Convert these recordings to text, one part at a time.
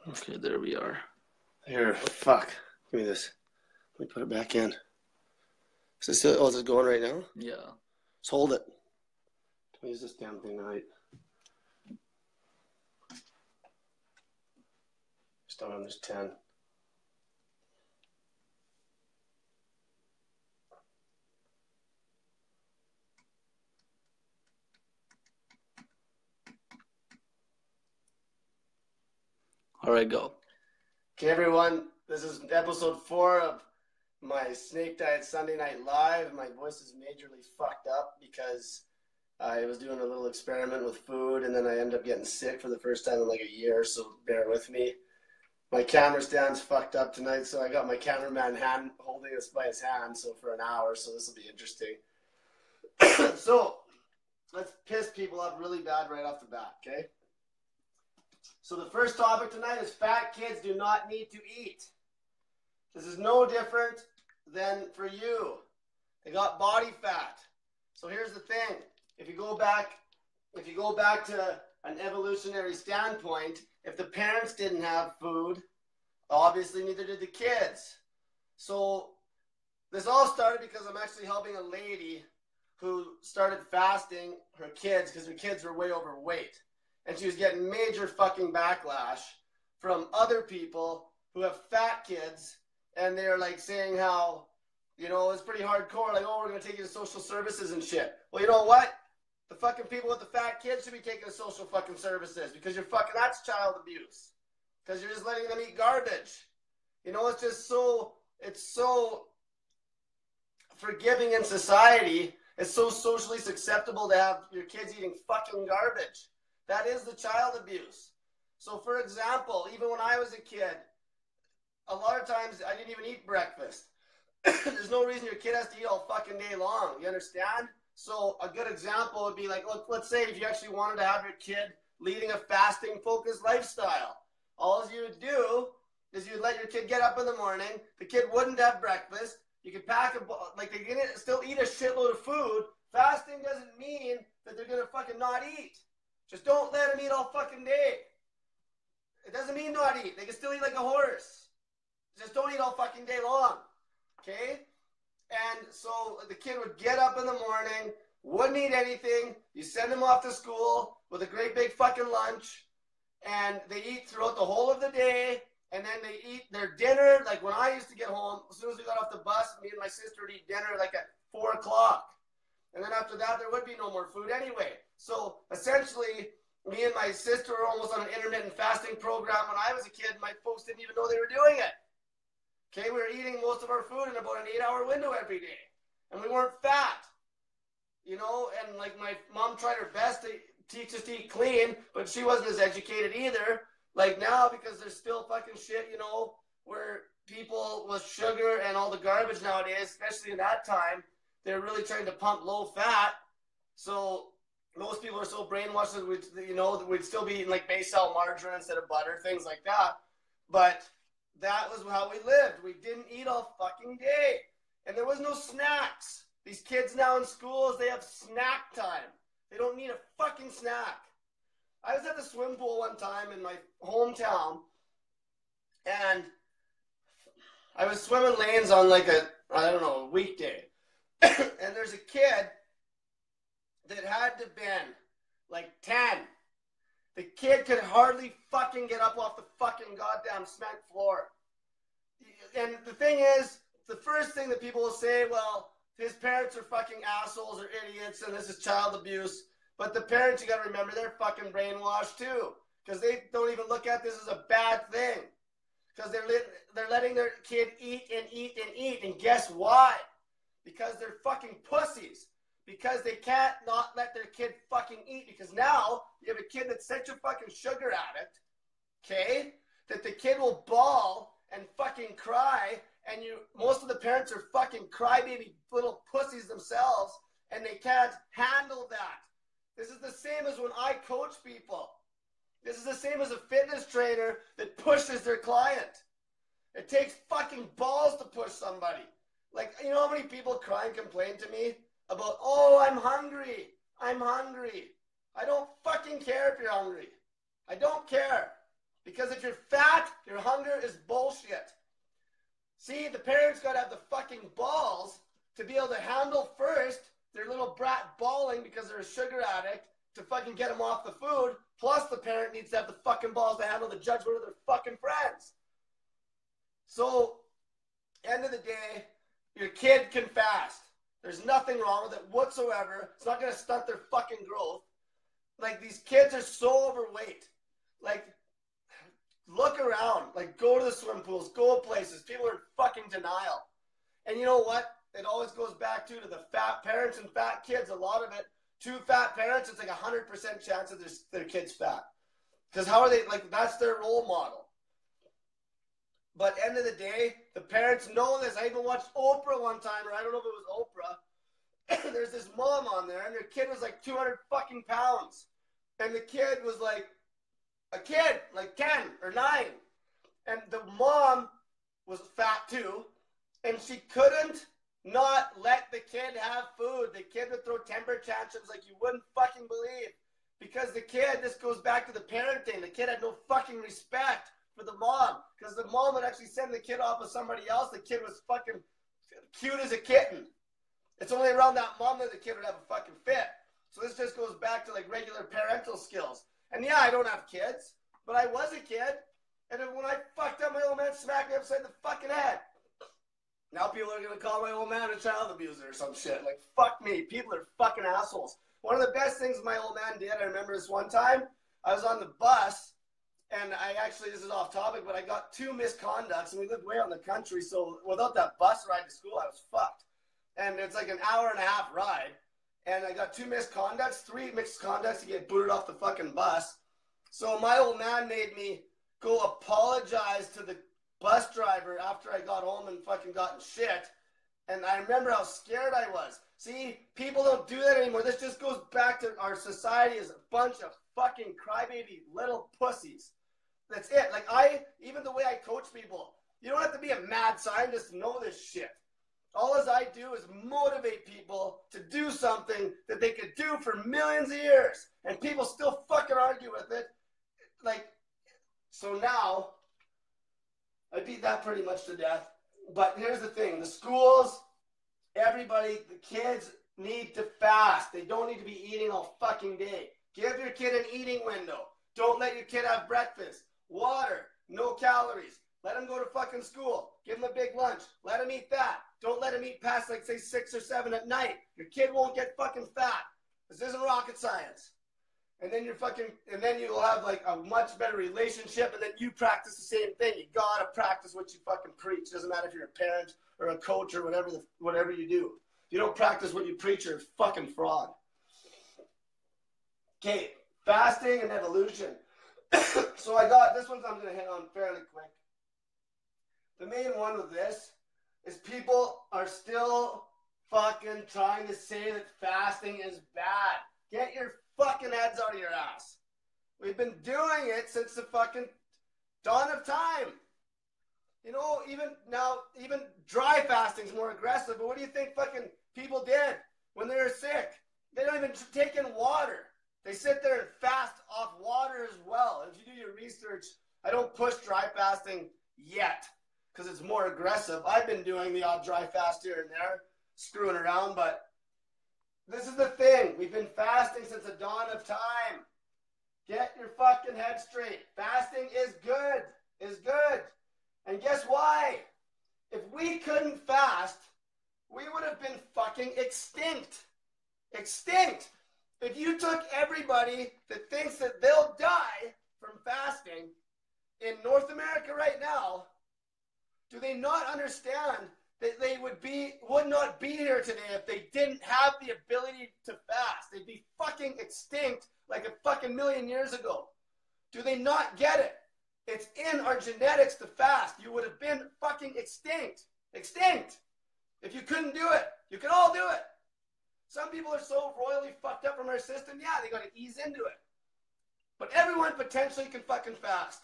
Okay, there we are. Here, fuck. Give me this. Let me put it back in. Is this still, is it going right now? Yeah. Just hold it. Use this damn thing tonight. Just don't understand. All right, go. Okay, everyone. This is episode 4 of my Snake Diet Sunday Night Live. My voice is majorly fucked up because I was doing a little experiment with food and then I ended up getting sick for the first time in like a year, so bear with me. My camera stand's fucked up tonight, so I got my cameraman holding us by his hand, so for an hour, so this will be interesting. So, let's piss people up really bad right off the bat, okay? So the first topic tonight is fat kids do not need to eat. This is no different than for you. They got body fat. So here's the thing. If you go back to an evolutionary standpoint, if the parents didn't have food, obviously neither did the kids. So this all started because I'm actually helping a lady who started fasting her kids because her kids were way overweight. And she was getting major fucking backlash from other people who have fat kids, and they're like saying how, you know, it's pretty hardcore, like, oh, we're going to take you to social services and shit. Well, you know what? The fucking people with the fat kids should be taking to social fucking services because that's child abuse. Because you're just letting them eat garbage. You know, it's so forgiving in society. It's so socially acceptable to have your kids eating fucking garbage. That is the child abuse. So, for example, even when I was a kid, a lot of times I didn't even eat breakfast. There's no reason your kid has to eat all fucking day long. You understand? So, a good example would be like, let's say if you actually wanted to have your kid leading a fasting-focused lifestyle. All you would do is you'd let your kid get up in the morning. The kid wouldn't have breakfast. You could pack like they can still eat a shitload of food. Fasting doesn't mean that they're going to fucking not eat. Just don't let them eat all fucking day. It doesn't mean not eat. They can still eat like a horse. Just don't eat all fucking day long. Okay? And so the kid would get up in the morning, wouldn't eat anything. You send them off to school with a great big fucking lunch. And they eat throughout the whole of the day. And then they eat their dinner. Like when I used to get home, as soon as we got off the bus, me and my sister would eat dinner like at 4 o'clock. And then after that, there would be no more food anyway. So essentially, me and my sister were almost on an intermittent fasting program. When I was a kid, my folks didn't even know they were doing it. Okay, we were eating most of our food in about an 8-hour window every day. And we weren't fat. You know, and like my mom tried her best to teach us to eat clean, but she wasn't as educated either. Like now, because there's still fucking shit, you know, where people with sugar and all the garbage nowadays, especially in that time, they're really trying to pump low fat. So most people are so brainwashed that we'd still be eating like Baysal margarine instead of butter, things like that. But that was how we lived. We didn't eat all fucking day. And there was no snacks. These kids now in schools, they have snack time. They don't need a fucking snack. I was at the swim pool one time in my hometown, and I was swimming lanes on like a weekday. And there's a kid that had to been like 10. The kid could hardly fucking get up off the fucking goddamn cement floor. And the thing is, the first thing that people will say, well, his parents are fucking assholes or idiots and this is child abuse. But the parents, you gotta remember, they're fucking brainwashed too. Because they don't even look at this as a bad thing. Because they're letting their kid eat and eat and eat. And guess why? Because they're fucking pussies. Because they can't not let their kid fucking eat. Because now you have a kid that's such a fucking sugar addict, okay, that the kid will bawl and fucking cry. And most of the parents are fucking crybaby little pussies themselves. And they can't handle that. This is the same as when I coach people. This is the same as a fitness trainer that pushes their client. It takes fucking balls to push somebody. Like, you know how many people cry and complain to me about, oh, I'm hungry. I'm hungry. I don't fucking care if you're hungry. I don't care. Because if you're fat, your hunger is bullshit. See, the parents got to have the fucking balls to be able to handle first their little brat bawling because they're a sugar addict to fucking get them off the food. Plus, the parent needs to have the fucking balls to handle the judgment of their fucking friends. So, end of the day, your kid can fast. There's nothing wrong with it whatsoever. It's not going to stunt their fucking growth. Like, these kids are so overweight. Like, look around. Like, go to the swim pools. Go places. People are in fucking denial. And you know what? It always goes back to the fat parents and fat kids. A lot of it. Two fat parents, it's like 100% chance that their kid's fat. Because how are they, like, that's their role model. But end of the day, the parents know this. I even watched Oprah one time, or I don't know if it was Oprah. There's this mom on there, and her kid was like 200 fucking pounds. And the kid was like a kid, like 10 or 9. And the mom was fat too. And she couldn't not let the kid have food. The kid would throw temper tantrums like you wouldn't fucking believe. Because the kid, this goes back to the parenting. The kid had no fucking respect for the mom. Because the mom would actually send the kid off with somebody else. The kid was fucking cute as a kitten. It's only around that mom that the kid would have a fucking fit. So this just goes back to like regular parental skills. And yeah, I don't have kids, but I was a kid. And when I fucked up, my old man smacked me upside the fucking head. Now people are going to call my old man a child abuser or some shit. Like, fuck me. People are fucking assholes. One of the best things my old man did, I remember this one time, I was on the bus, and this is off topic, but I got 2 misconducts, and we lived way out in the country, so without that bus ride to school, I was fucked. And it's like an hour-and-a-half ride, and I got 2 misconducts, 3 misconducts to get booted off the fucking bus. So my old man made me go apologize to the bus driver after I got home and fucking gotten shit. And I remember how scared I was. See, people don't do that anymore. This just goes back to our society as a bunch of fucking crybaby little pussies. That's it. Like, even the way I coach people, you don't have to be a mad scientist to know this shit. All as I do is motivate people to do something that they could do for millions of years. And people still fucking argue with it. Like, so now, I beat that pretty much to death. But here's the thing. The schools, everybody, the kids need to fast. They don't need to be eating all fucking day. Give your kid an eating window. Don't let your kid have breakfast. Water. No calories. Let him go to fucking school. Give him a big lunch. Let him eat that. Don't let him eat past, like, say, 6 or 7 at night. Your kid won't get fucking fat. This isn't rocket science. And then you'll have like a much better relationship, and then you practice the same thing. You gotta practice what you fucking preach. Doesn't matter if you're a parent or a coach or whatever you do. If you don't practice what you preach, you're a fucking fraud. Okay, fasting and evolution. So I got this one I'm gonna hit on fairly quick. The main one with this is people are still fucking trying to say that fasting is bad. Get your fucking heads out of your ass. We've been doing it since the fucking dawn of time. You know, even now, even dry fasting's more aggressive, but what do you think fucking people did when they were sick? They don't even take in water. They sit there and fast off water as well. If you do your research, I don't push dry fasting yet because it's more aggressive. I've been doing the odd dry fast here and there, screwing around, but this is the thing. We've been fasting since the dawn of time. Get your fucking head straight. Fasting is good. Is good. And guess why? If we couldn't fast, we would have been fucking extinct. Extinct. If you took everybody that thinks that they'll die from fasting in North America right now, do they not understand that they would not be here today if they didn't have the ability to fast? They'd be fucking extinct like a fucking million years ago. Do they not get it? It's in our genetics to fast. You would have been fucking extinct. Extinct. If you couldn't do it, you could all do it. Some people are so royally fucked up from our system, yeah, they got to ease into it. But everyone potentially can fucking fast.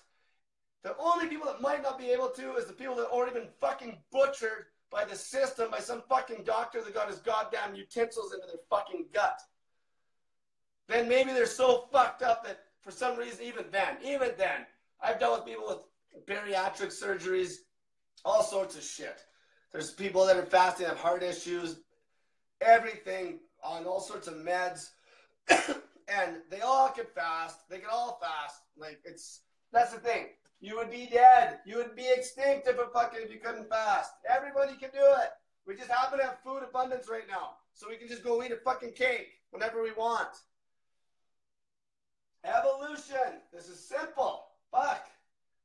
The only people that might not be able to is the people that have already been fucking butchered by the system, by some fucking doctor that got his goddamn utensils into their fucking gut. Then maybe they're so fucked up that for some reason, even then, I've dealt with people with bariatric surgeries, all sorts of shit. There's people that are fasting, have heart issues, everything on all sorts of meds. And they all can fast. They can all fast. Like, that's the thing. You would be dead. You would be extinct if you couldn't fast. Everybody can do it. We just happen to have food abundance right now. So we can just go eat a fucking cake whenever we want. Evolution. This is simple. Fuck.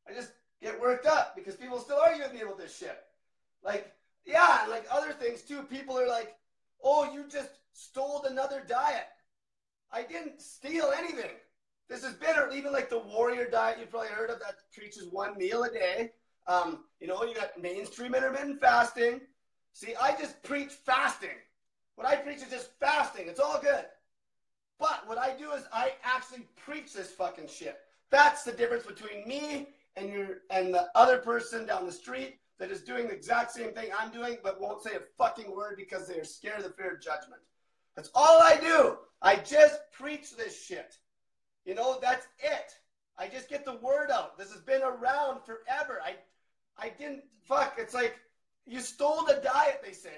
I just get worked up because people still argue with me about this shit. Like, yeah, and like other things too. People are like, oh, you just stole another diet. I didn't steal anything. This is bitter. Even like the warrior diet you've probably heard of that preaches 1 meal a day. You got mainstream intermittent fasting. See, I just preach fasting. What I preach is just fasting. It's all good. But what I do is I actually preach this fucking shit. That's the difference between me and the other person down the street that is doing the exact same thing I'm doing, but won't say a fucking word because they are scared of the fear of judgment. That's all I do. I just preach this shit. That's it. I just get the word out. This has been around forever. It's like you stole the diet, they say.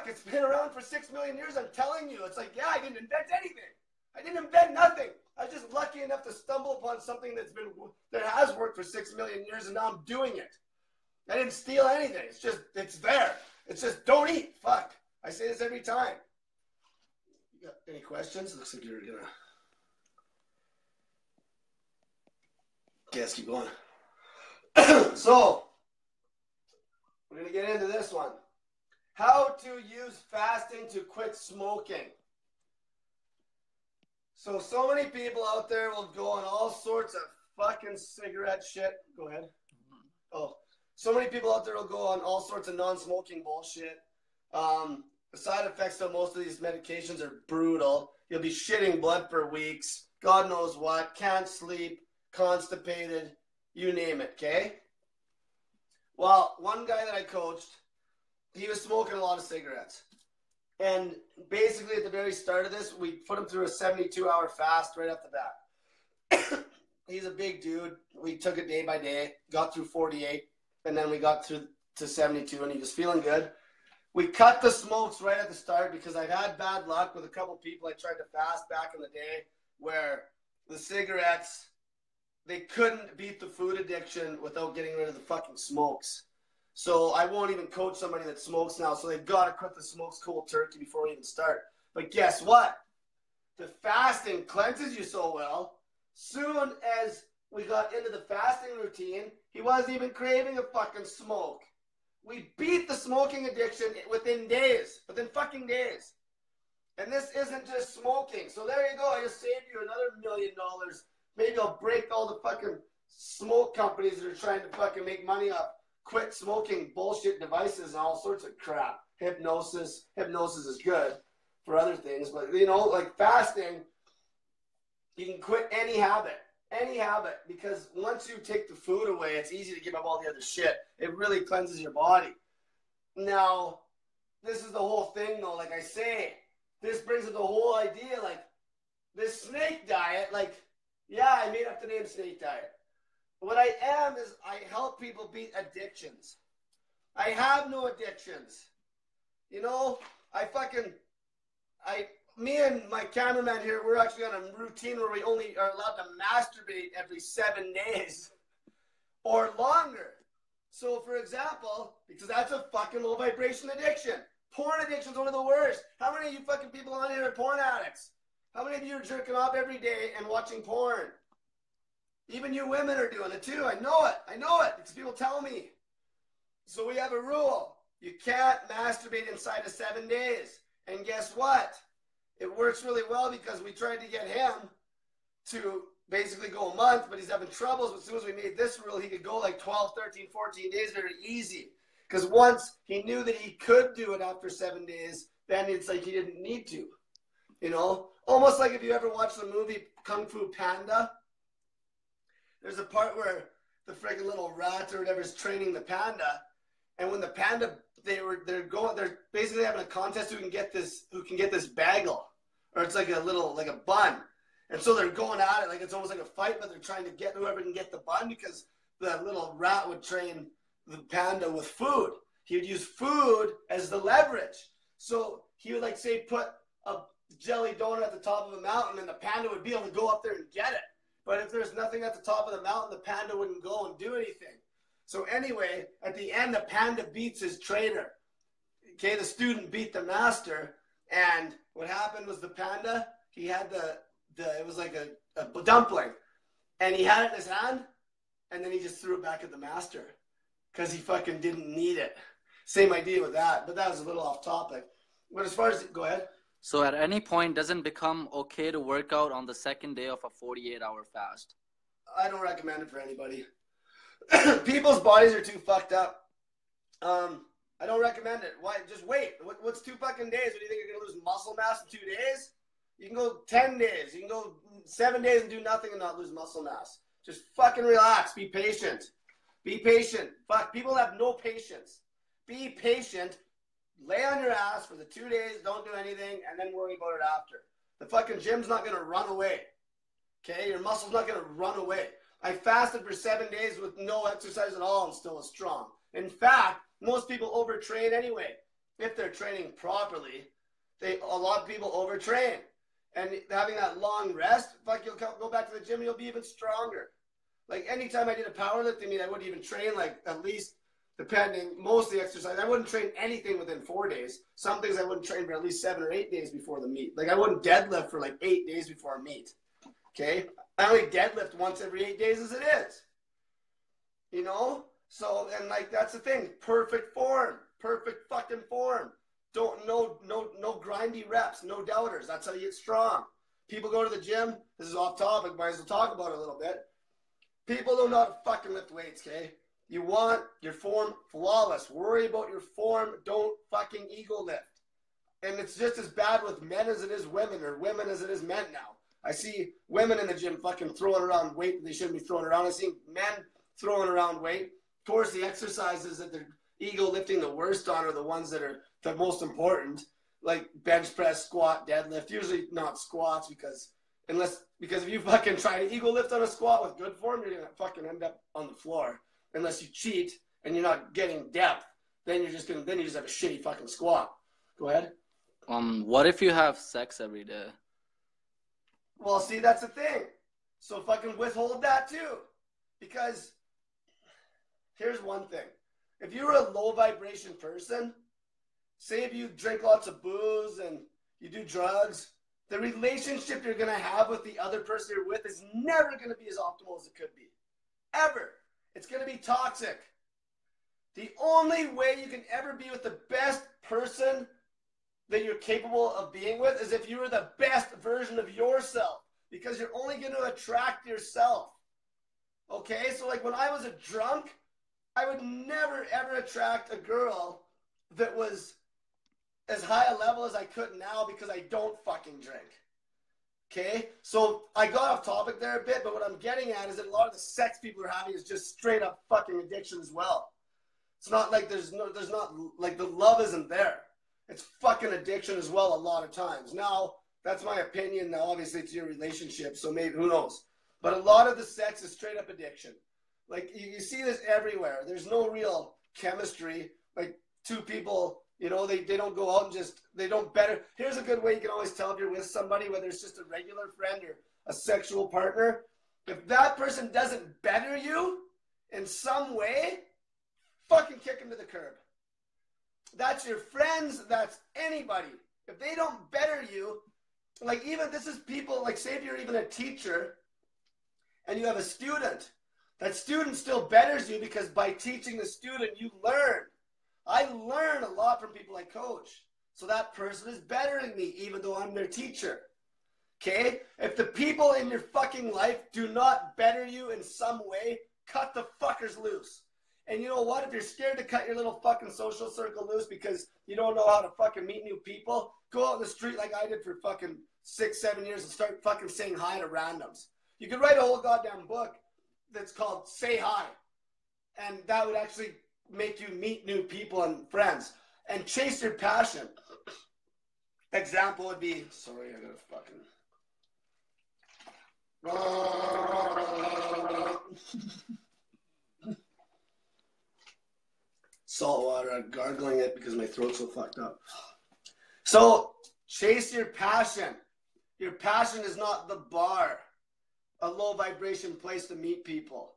It's been around for 6 million years. I'm telling you. It's like, yeah, I didn't invent anything. I didn't invent nothing. I was just lucky enough to stumble upon something that has worked for 6 million years, and now I'm doing it. I didn't steal anything. It's there. It's just don't eat. Fuck. I say this every time. You got any questions? Looks like you're gonna. Let's keep going. So, we're going to get into this one. How to use fasting to quit smoking. So many people out there will go on all sorts of fucking cigarette shit. Go ahead. Oh, so many people out there will go on all sorts of non-smoking bullshit. The side effects of most of these medications are brutal. You'll be shitting blood for weeks. God knows what. Can't sleep. Constipated, you name it, okay? Well, one guy that I coached, he was smoking a lot of cigarettes. And basically at the very start of this, we put him through a 72-hour fast right off the bat. He's a big dude. We took it day by day, got through 48, and then we got through to 72, and he was feeling good. We cut the smokes right at the start because I've had bad luck with a couple people I tried to fast back in the day where the cigarettes, they couldn't beat the food addiction without getting rid of the fucking smokes. So I won't even coach somebody that smokes now. So they've got to quit the smokes cold turkey before we even start. But guess what? The fasting cleanses you so well. Soon as we got into the fasting routine, he wasn't even craving a fucking smoke. We beat the smoking addiction within fucking days. And this isn't just smoking. So there you go. I just saved you another $1 million. Maybe I'll break all the fucking smoke companies that are trying to fucking make money off quit smoking bullshit devices and all sorts of crap. Hypnosis is good for other things, but like fasting, you can quit any habit, because once you take the food away, it's easy to give up all the other shit. It really cleanses your body. Now, this is the whole thing though, like I say, this brings up the whole idea, like this snake diet, like, yeah, I made up the name snake diet. What I am is I help people beat addictions. I have no addictions. Me and my cameraman here, we're actually on a routine where we only are allowed to masturbate every 7 days or longer. So for example, because that's a fucking low vibration addiction. Porn addiction is one of the worst. How many of you fucking people on here are porn addicts? How many of you are jerking off every day and watching porn? Even you women are doing it too. I know it, because people tell me. So we have a rule. You can't masturbate inside of 7 days. And guess what? It works really well because we tried to get him to basically go a month, but he's having troubles. But as soon as we made this rule, he could go like 12, 13, 14 days very easy. Because once he knew that he could do it after 7 days, then it's like he didn't need to. Almost like if you ever watched the movie Kung Fu Panda. There's a part where the friggin' little rat or whatever is training the panda, and when the panda they're basically having a contest who can get this bagel, or it's like a bun, And so they're going at it like it's almost like a fight, but they're trying to get whoever can get the bun because the little rat would train the panda with food. He would use food as the leverage. So he would, like, say, put a jelly donut at the top of a mountain, and the panda would be able to go up there and get it. But if there's nothing at the top of the mountain, the panda wouldn't go and do anything. So anyway, at the end, the panda beats his trainer. Okay, the student beat the master, and what happened was the panda, he had it was like a dumpling, and he had it in his hand, and then he just threw it back at the master because he fucking didn't need it. Same idea with that, but that was a little off topic. But as far as, go ahead. So at any point, does it become okay to work out on the second day of a 48-hour fast? I don't recommend it for anybody. People's bodies are too fucked up. I don't recommend it. Why? Just wait. What's 2 fucking days? What do you think, you're going to lose muscle mass in 2 days? You can go 10 days. You can go 7 days and do nothing and not lose muscle mass. Just fucking relax. Be patient. Be patient. Fuck, people have no patience. Be patient. Lay on your ass for the 2 days, don't do anything, and then worry about it after. The fucking gym's not going to run away. Okay? Your muscle's not going to run away. I fasted for 7 days with no exercise at all and still was strong. In fact, most people overtrain anyway. If they're training properly, a lot of people overtrain. And having that long rest, fuck, you'll go back to the gym and you'll be even stronger. Like, anytime I did a powerlifting meet, I wouldn't even train, like, at least, depending, most of the exercise, I wouldn't train anything within 4 days. Some things I wouldn't train for at least 7 or 8 days before the meet. Like, I wouldn't deadlift for like 8 days before a meet. Okay? I only deadlift once every 8 days as it is. You know? So, and like, that's the thing. Perfect form. Perfect fucking form. No grindy reps. No doubters. That's how you get strong. People go to the gym. This is off topic, but I will talk about it a little bit. People don't know how to fucking lift weights, okay? You want your form flawless. Worry about your form. Don't fucking ego lift. And it's just as bad with men as it is women, or women as it is men now. I see women in the gym fucking throwing around weight that they shouldn't be throwing around. I see men throwing around weight. Of course, the exercises that they're ego lifting the worst on are the ones that are the most important, like bench press, squat, deadlift. Usually not squats because if you fucking try to ego lift on a squat with good form, you're gonna fucking end up on the floor. Unless you cheat and you're not getting depth, then you just have a shitty fucking squat. Go ahead. What if you have sex every day? Well, see, that's the thing. So fucking withhold that too. Because here's one thing. If you're a low vibration person, say if you drink lots of booze and you do drugs, the relationship you're going to have with the other person you're with is never going to be as optimal as it could be. Ever. It's going to be toxic. The only way you can ever be with the best person that you're capable of being with is if you are the best version of yourself, because you're only going to attract yourself. Okay? So like when I was a drunk, I would never ever attract a girl that was as high a level as I could now because I don't fucking drink. Okay? So I got off topic there a bit, but what I'm getting at is that a lot of the sex people are having is just straight up fucking addiction as well. It's not like there's not like the love isn't there. It's fucking addiction as well a lot of times. Now, that's my opinion. Now, obviously, it's your relationship, so maybe, who knows? But a lot of the sex is straight up addiction. Like, you see this everywhere. There's no real chemistry. Like, two people, you know, they don't go out and they don't better. Here's a good way you can always tell if you're with somebody, whether it's just a regular friend or a sexual partner. If that person doesn't better you in some way, fucking kick them to the curb. That's your friends. That's anybody. If they don't better you, like even this is people, like say if you're even a teacher and you have a student, that student still betters you because by teaching the student, you learn. I learn a lot from people I coach. So that person is bettering me even though I'm their teacher. Okay? If the people in your fucking life do not better you in some way, cut the fuckers loose. And you know what? If you're scared to cut your little fucking social circle loose because you don't know how to fucking meet new people, go out in the street like I did for fucking 6-7 years and start fucking saying hi to randoms. You could write a whole goddamn book that's called Say Hi. And that would actually make you meet new people and friends. And chase your passion. Example would be, sorry, I gotta fucking... Salt water, I'm gargling it because my throat's so fucked up. So, chase your passion. Your passion is not the bar, a low vibration place to meet people.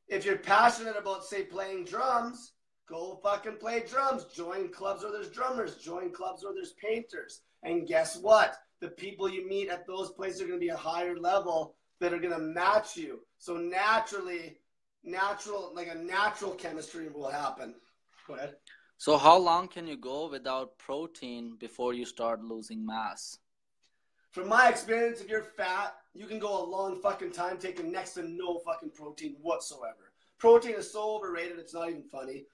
If you're passionate about, say, playing drums, go fucking play drums. Join clubs where there's drummers. Join clubs where there's painters. And guess what? The people you meet at those places are going to be a higher level that are going to match you. So naturally, like a natural chemistry will happen. Go ahead. So how long can you go without protein before you start losing mass? From my experience, if you're fat, you can go a long fucking time taking next to no fucking protein whatsoever. Protein is so overrated, it's not even funny.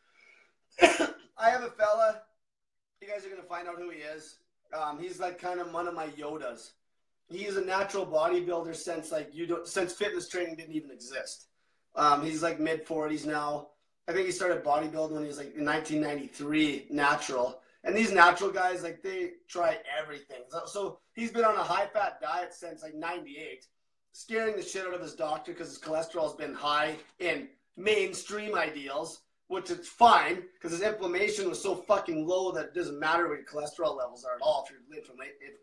I have a fella, you guys are going to find out who he is. He's like kind of one of my Yodas. He's a natural bodybuilder since fitness training didn't even exist. He's like mid-40s now. I think he started bodybuilding when he was like in 1993, natural. And these natural guys, like, they try everything. So he's been on a high-fat diet since like 98, scaring the shit out of his doctor because his cholesterol's been high in mainstream ideals, which is fine because his inflammation was so fucking low that it doesn't matter what your cholesterol levels are at all if your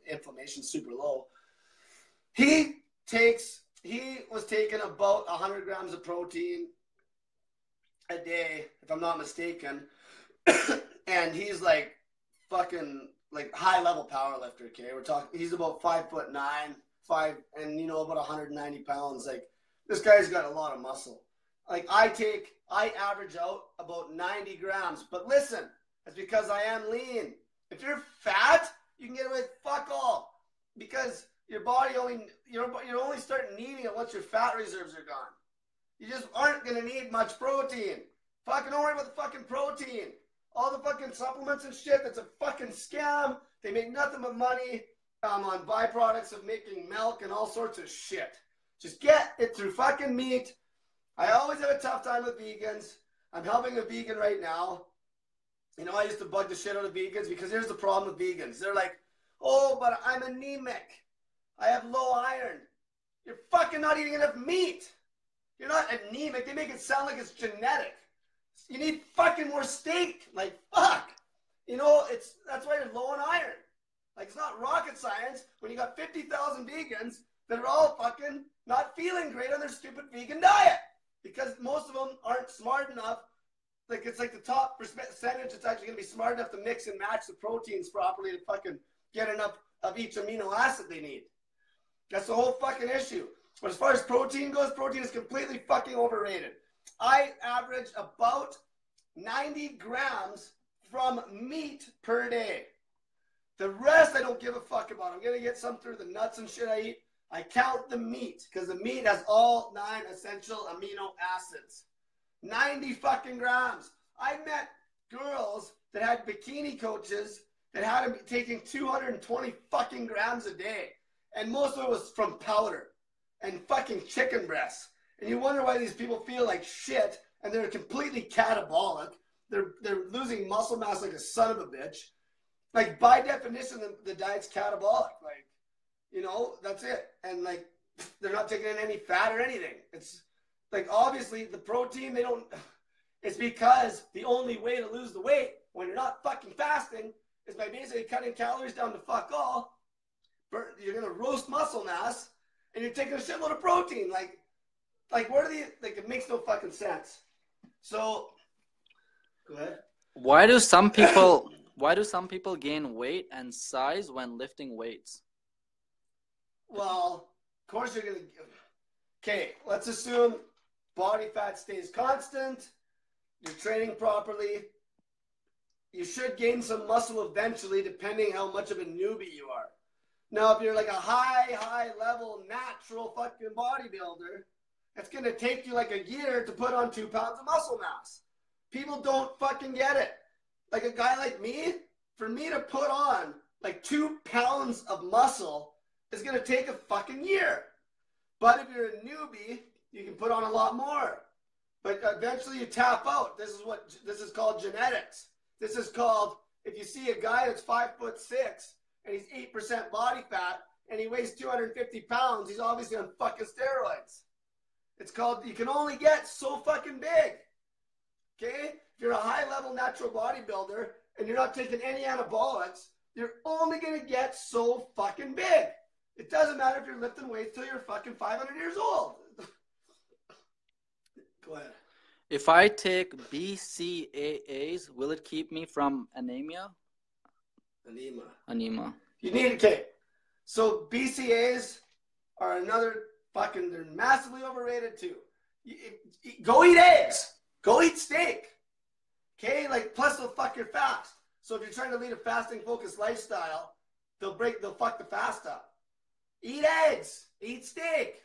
inflammation's super low. He was taking about 100 grams of protein a day, if I'm not mistaken. And he's like fucking like high level power lifter, okay? We're talking, he's about 5'9", and you know, about 190 pounds. Like, this guy's got a lot of muscle. Like, I average out about 90 grams. But listen, it's because I am lean. If you're fat, you can get away with fuck all. Because your body you're only starting needing it once your fat reserves are gone. You just aren't going to need much protein. Fucking don't worry about the fucking protein. All the fucking supplements and shit, that's a fucking scam. They make nothing but money on byproducts of making milk and all sorts of shit. Just get it through fucking meat. I always have a tough time with vegans. I'm helping a vegan right now. You know, I used to bug the shit out of vegans because here's the problem with vegans. They're like, oh, but I'm anemic. I have low iron. You're fucking not eating enough meat. You're not anemic. They make it sound like it's genetic. You need fucking more steak. Like, fuck. You know, that's why you're low on iron. Like, it's not rocket science when you got 50,000 vegans that are all fucking not feeling great on their stupid vegan diet. Because most of them aren't smart enough. Like, it's like the top percentage that's actually going to be smart enough to mix and match the proteins properly to fucking get enough of each amino acid they need. That's the whole fucking issue. But as far as protein goes, protein is completely fucking overrated. I average about 90 grams from meat per day. The rest I don't give a fuck about. I'm going to get some through the nuts and shit I eat. I count the meat because the meat has all 9 essential amino acids. 90 fucking grams. I met girls that had bikini coaches that had them taking 220 fucking grams a day. And most of it was from powder and fucking chicken breasts. And you wonder why these people feel like shit and they're completely catabolic. They're losing muscle mass like a son of a bitch. Like, by definition, the diet's catabolic. Like, you know, that's it. And like, they're not taking in any fat or anything. It's like, obviously the protein, it's because the only way to lose the weight when you're not fucking fasting is by basically cutting calories down to fuck all. You're going to roast muscle mass and you're taking a shitload of protein. Like, what are like, it makes no fucking sense. So, go ahead. Why do some people gain weight and size when lifting weights? Well, of course you're going to... Okay, let's assume body fat stays constant. You're training properly. You should gain some muscle eventually, depending how much of a newbie you are. Now, if you're like a high level natural fucking bodybuilder, it's going to take you like a year to put on 2 pounds of muscle mass. People don't fucking get it. Like a guy like me, for me to put on like 2 pounds of muscle is going to take a fucking year. But if you're a newbie, you can put on a lot more. But eventually you tap out. This is called genetics. This is called, if you see a guy that's 5'6" and he's 8% body fat, and he weighs 250 pounds, he's obviously on fucking steroids. It's called, you can only get so fucking big. Okay? If you're a high-level natural bodybuilder and you're not taking any anabolics, you're only going to get so fucking big. It doesn't matter if you're lifting weights till you're fucking 500 years old. Go ahead. If I take BCAAs, will it keep me from anemia? Anemia. You need, okay. So BCAAs are another fucking, they're massively overrated too. Go eat eggs. Go eat steak. Okay? Like, plus they'll fuck your fast. So if you're trying to lead a fasting focused lifestyle, they'll fuck the fast up. Eat eggs. Eat steak.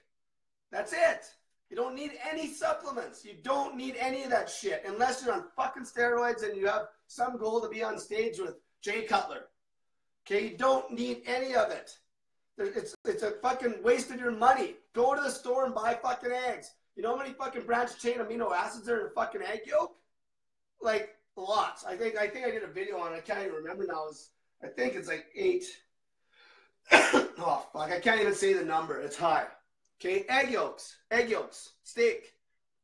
That's it. You don't need any supplements. You don't need any of that shit unless you're on fucking steroids and you have some goal to be on stage with Jay Cutler. Okay? You don't need any of it. It's a fucking waste of your money. Go to the store and buy fucking eggs. You know how many fucking branched chain amino acids are in a fucking egg yolk? Like, lots. I think I did a video on it. I can't even remember now. I think it's like 8. Oh, fuck. I can't even say the number. It's high. Okay? Egg yolks. Steak.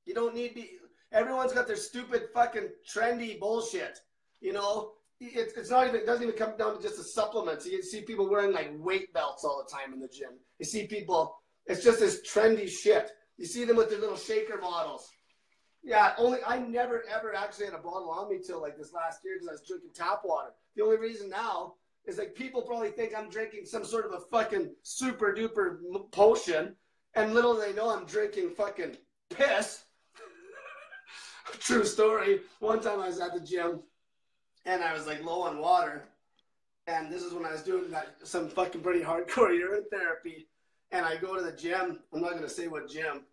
You don't need everyone's got their stupid fucking trendy bullshit. You know? It's not even, it doesn't even come down to just the supplements. You see people wearing like weight belts all the time in the gym. You see people, it's just this trendy shit. You see them with their little shaker bottles. Yeah, I never ever actually had a bottle on me till like this last year because I was drinking tap water. The only reason now is like people probably think I'm drinking some sort of a fucking super duper potion, and little do they know I'm drinking fucking piss. True story. One time I was at the gym and I was like low on water, and this is when I was doing some fucking pretty hardcore urine therapy, and I go to the gym. I'm not gonna say what gym,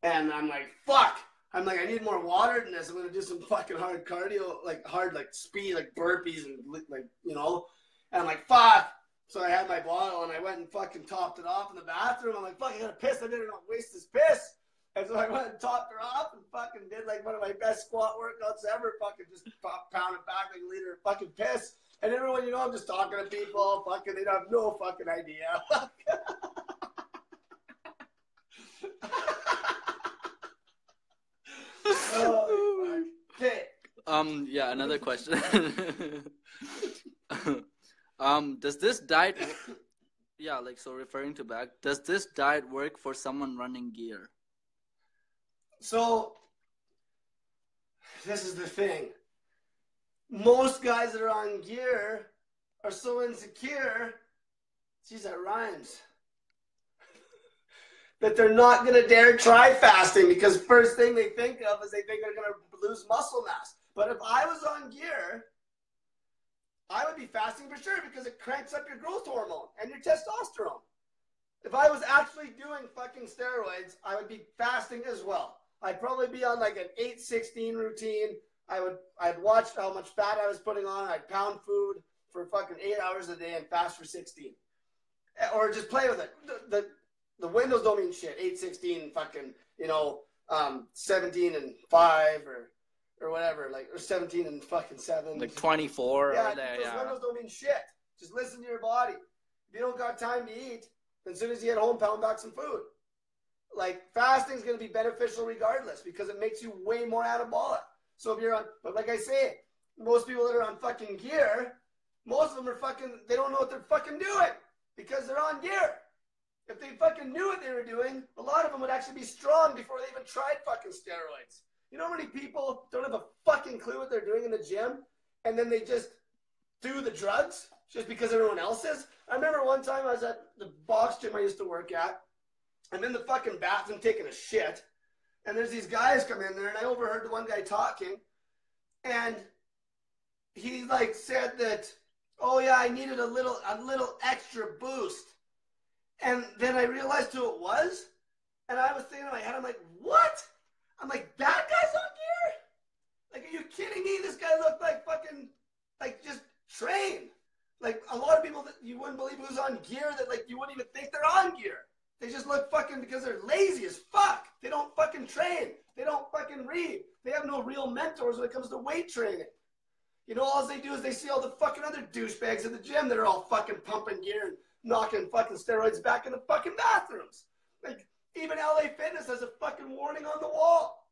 and I'm like, fuck. I'm like, I need more water than this. I'm going to do some fucking hard cardio, like hard, like speed, like burpees and like, you know, and I'm like, fuck. So I had my bottle and I went and fucking topped it off in the bathroom. I'm like, fuck, I got to piss. I better not waste this piss. And so I went and topped her off and fucking did like one of my best squat workouts ever. Fucking just pounded back like a liter of fucking piss. And everyone, you know, I'm just talking to people. Fucking, they don't have no fucking idea. Okay. Yeah, another question. Does this diet, yeah, like, so referring to back, does this diet work for someone running gear? So, this is the thing. Most guys that are on gear are so insecure, geez, that rhymes, that they're not going to dare try fasting because first thing they think of is they think they're going to lose muscle mass. But if I was on gear, I would be fasting for sure because it cranks up your growth hormone and your testosterone. If I was actually doing fucking steroids, I would be fasting as well. I'd probably be on like an 8-16 routine. I'd watch how much fat I was putting on. I'd pound food for fucking 8 hours a day and fast for 16. Or just play with it. The windows don't mean shit. 8-16 fucking, you know, 17 and 5 or whatever, like, or 17 and fucking 7. Like 24 yeah, or there, those yeah. windows don't mean shit. Just listen to your body. If you don't got time to eat, then as soon as you get home, pound back some food. Like, fasting is going to be beneficial regardless because it makes you way more anabolic. So if you're on, but like I say, most people that are on fucking gear, most of them are fucking, they don't know what they're fucking doing because they're on gear. If they fucking knew what they were doing, a lot of them would actually be strong before they even tried fucking steroids. You know how many people don't have a fucking clue what they're doing in the gym and then they just do the drugs just because everyone else is? I remember one time I was at the box gym I used to work at. I'm in the fucking bathroom taking a shit, and there's these guys come in there, and I overheard the one guy talking, and he like said that, oh yeah, I needed a little extra boost. And then I realized who it was, and I was thinking in my head, I'm like, what? I'm like, that guy's on gear? Like, are you kidding me? This guy looked like fucking, like, just trained. Like, a lot of people that you wouldn't believe who's on gear that, like, you wouldn't even think they're on gear. They just look fucking because they're lazy as fuck. They don't fucking train. They don't fucking read. They have no real mentors when it comes to weight training. You know, all they do is they see all the fucking other douchebags at the gym that are all fucking pumping gear and knocking fucking steroids back in the fucking bathrooms. Like, even LA Fitness has a fucking warning on the wall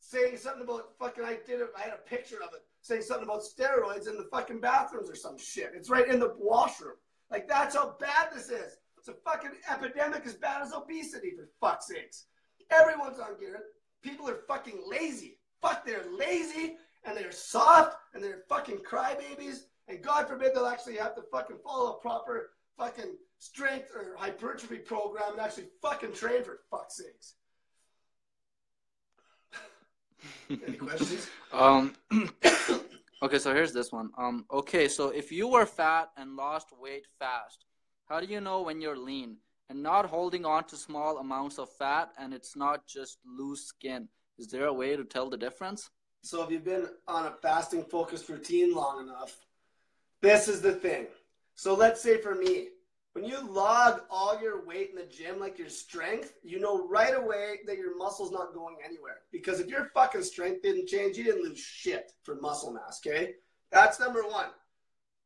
saying something about fucking, I had a picture of it, saying something about steroids in the fucking bathrooms or some shit. It's right in the washroom. Like, that's how bad this is. It's a fucking epidemic as bad as obesity, for fuck's sakes. Everyone's on gear. People are fucking lazy. Fuck, they're lazy, and they're soft, and they're fucking crybabies, and God forbid they'll actually have to fucking follow a proper fucking strength or hypertrophy program and actually fucking train, for fuck's sakes. Any questions? Okay, so here's this one. Okay, so if you were fat and lost weight fast, how do you know when you're lean and not holding on to small amounts of fat and it's not just loose skin? Is there a way to tell the difference? So if you've been on a fasting focused routine long enough, this is the thing. So let's say for me, when you log all your weight in the gym, like your strength, you know right away that your muscle's not going anywhere. Because if your fucking strength didn't change, you didn't lose shit for muscle mass, okay? That's number one.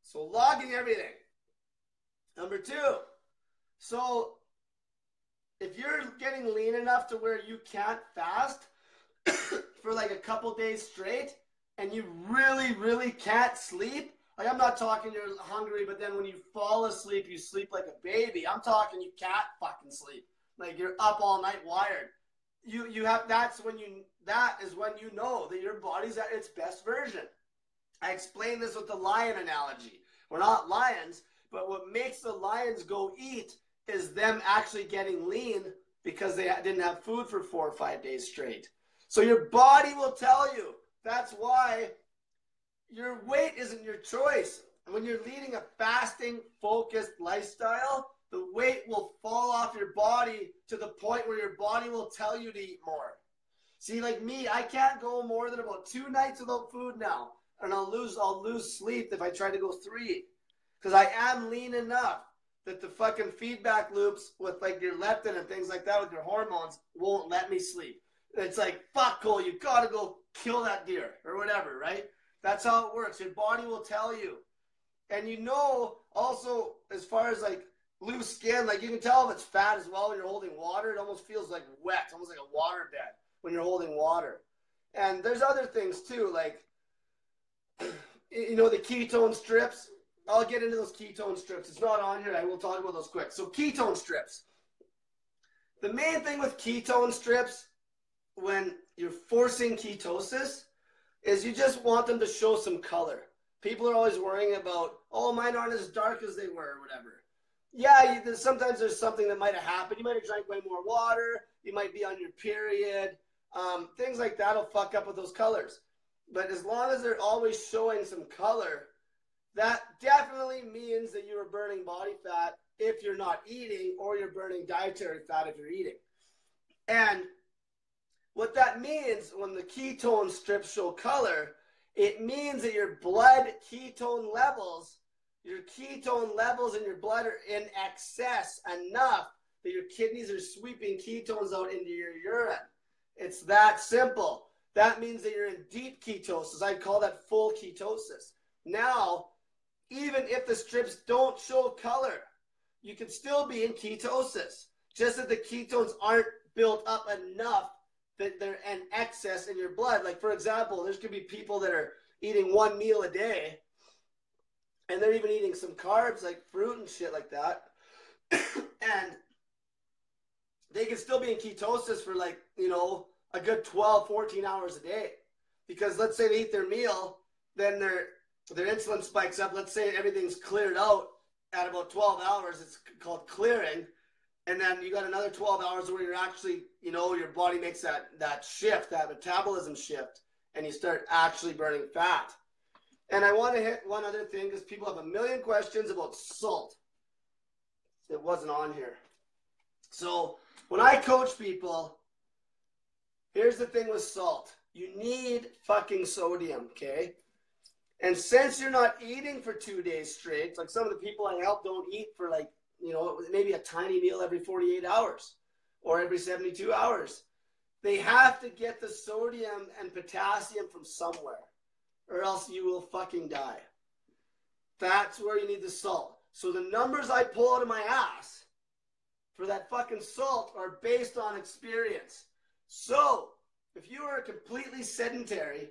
So logging everything. Number two, so if you're getting lean enough to where you can't fast for like a couple days straight and you really, really can't sleep, like, I'm not talking you're hungry, but then when you fall asleep, you sleep like a baby. I'm talking you can't fucking sleep. Like, you're up all night wired. That is when you know that your body's at its best version. I explained this with the lion analogy. We're not lions, but what makes the lions go eat is them actually getting lean because they didn't have food for 4 or 5 days straight. So your body will tell you. That's why your weight isn't your choice. When you're leading a fasting, focused lifestyle, the weight will fall off your body to the point where your body will tell you to eat more. See, like me, I can't go more than about 2 nights without food now. And I'll lose sleep if I try to go 3. Because I am lean enough that the fucking feedback loops with like your leptin and things like that with your hormones won't let me sleep. It's like, fuck, Cole, you gotta go kill that deer or whatever, right? That's how it works. Your body will tell you. And you know, also, as far as like loose skin, like you can tell if it's fat as well when you're holding water. It almost feels like wet, almost like a water bed when you're holding water. And there's other things too, like, you know, the ketone strips. I'll get into those ketone strips. It's not on here. I will talk about those quick. So ketone strips. The main thing with ketone strips when you're forcing ketosis is you just want them to show some color. People are always worrying about, oh, mine aren't as dark as they were or whatever. Yeah, sometimes there's something that might have happened. You might have drank way more water. You might be on your period. Things like that will fuck up with those colors. But as long as they're always showing some color, that definitely means that you are burning body fat if you're not eating, or you're burning dietary fat if you're eating. And what that means when the ketone strips show color, it means that your blood ketone levels, in your blood are in excess enough that your kidneys are sweeping ketones out into your urine. It's that simple. That means that you're in deep ketosis. I call that full ketosis. Now, even if the strips don't show color, you can still be in ketosis. Just that the ketones aren't built up enough that they're in excess in your blood. Like, for example, there's going to be people that are eating 1 meal a day, and they're even eating some carbs like fruit and shit like that. And they can still be in ketosis for like, you know, a good 12, 14 hours a day. Because let's say they eat their meal, then their insulin spikes up. Let's say everything's cleared out at about 12 hours. It's called clearing. And then you got another 12 hours where you're actually, you know, your body makes that shift, that metabolism shift, and you start actually burning fat. And I want to hit one other thing because people have a million questions about salt. It wasn't on here. So when I coach people, here's the thing with salt. You need fucking sodium, okay? And since you're not eating for 2 days straight, like some of the people I help don't eat for like, you know, maybe a tiny meal every 48 hours or every 72 hours. They have to get the sodium and potassium from somewhere or else you will fucking die. That's where you need the salt. So the numbers I pull out of my ass for that fucking salt are based on experience. So if you are completely sedentary,